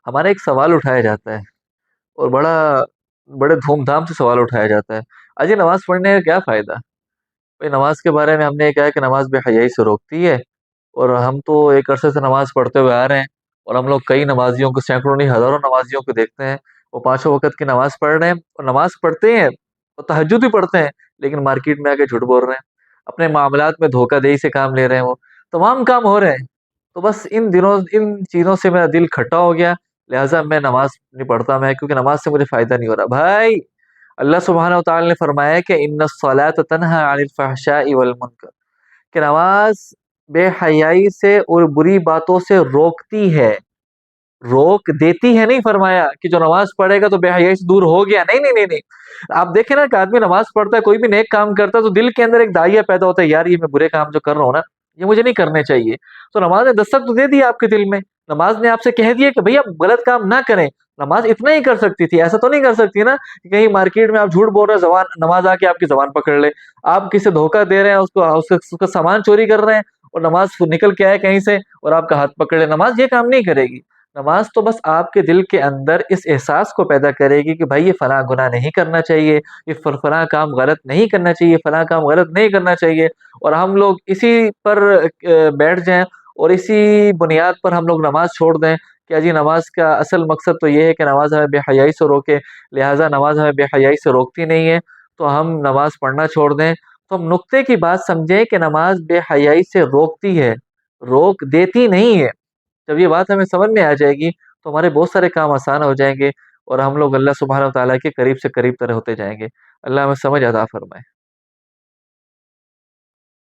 ہمارا ایک سوال اٹھایا جاتا ہے، اور بڑے دھوم دھام سے سوال اٹھایا جاتا ہے، اجی نماز پڑھنے کا کیا فائدہ؟ بھئی نماز کے بارے میں ہم نے یہ کہا ہے کہ نماز بے حیائی سے روکتی ہے، اور ہم تو ایک عرصے سے نماز پڑھتے ہوئے آ رہے ہیں، اور ہم لوگ کئی نمازیوں کو، سینکڑوں نہیں ہزاروں نمازیوں کو دیکھتے ہیں، وہ پانچوں وقت کی نماز پڑھ رہے ہیں، اور نماز پڑھتے ہیں اور تہجد بھی پڑھتے ہیں، لیکن مارکیٹ میں آ کے جھوٹ بول رہے ہیں، اپنے معاملات میں دھوکہ دہی سے کام لے رہے ہیں، وہ تمام کام ہو رہے ہیں۔ تو بس ان چیزوں سے میرا دل کھٹا ہو گیا، لہٰذا میں نماز نہیں پڑھتا، میں کیونکہ نماز سے مجھے فائدہ نہیں ہو رہا۔ بھائی اللہ سبحانہ و تعالی نے فرمایا کہ ان الصلاۃ تنہی عن الفحشاء والمنکر، کہ نماز بے حیائی سے اور بری باتوں سے روکتی ہے، روک دیتی ہے نہیں فرمایا کہ جو نماز پڑھے گا تو بے حیائی سے دور ہو گیا، نہیں نہیں نہیں نہیں۔ آپ دیکھیں نا کہ آدمی نماز پڑھتا ہے، کوئی بھی نیک کام کرتا ہے، تو دل کے اندر ایک داعیہ پیدا ہوتا ہے، یار یہ میں برے کام جو کر رہا ہوں نا، یہ مجھے نہیں کرنے چاہیے۔ تو نماز نے دستک تو دے دی آپ کے دل میں، نماز نے آپ سے کہہ دیا کہ بھئی آپ غلط کام نہ کریں۔ نماز اتنا ہی کر سکتی تھی، ایسا تو نہیں کر سکتی نا کہ کہیں مارکیٹ میں آپ جھوٹ بول رہے ہیں، زبان نماز آ کے آپ کی زبان پکڑ لے، آپ کسی سے دھوکہ دے رہے ہیں، اس کا سامان چوری کر رہے ہیں، اور نماز نکل کے آئے کہیں سے اور آپ کا ہاتھ پکڑ لے، نماز یہ کام نہیں کرے گی۔ نماز تو بس آپ کے دل کے اندر اس احساس کو پیدا کرے گی کہ بھائی یہ فلاں گناہ نہیں کرنا چاہیے، یہ فلاں کام غلط نہیں کرنا چاہیے، فلاں کام غلط نہیں کرنا چاہیے، اور ہم لوگ اسی پر بیٹھ جائیں، اور اسی بنیاد پر ہم لوگ نماز چھوڑ دیں کہ جی نماز کا اصل مقصد تو یہ ہے کہ نماز ہمیں بے حیائی سے روکے، لہٰذا نماز ہمیں بے حیائی سے روکتی نہیں ہے، تو ہم نماز پڑھنا چھوڑ دیں۔ تو ہم نقطے کی بات سمجھیں کہ نماز بے حیائی سے روکتی ہے، روک دیتی نہیں ہے۔ جب یہ بات ہمیں سمجھ میں آ جائے گی تو ہمارے بہت سارے کام آسان ہو جائیں گے، اور ہم لوگ اللہ سبحانہ و تعالیٰ کے قریب سے قریب تر ہوتے جائیں گے۔ اللہ ہمیں سمجھ عطا فرمائے۔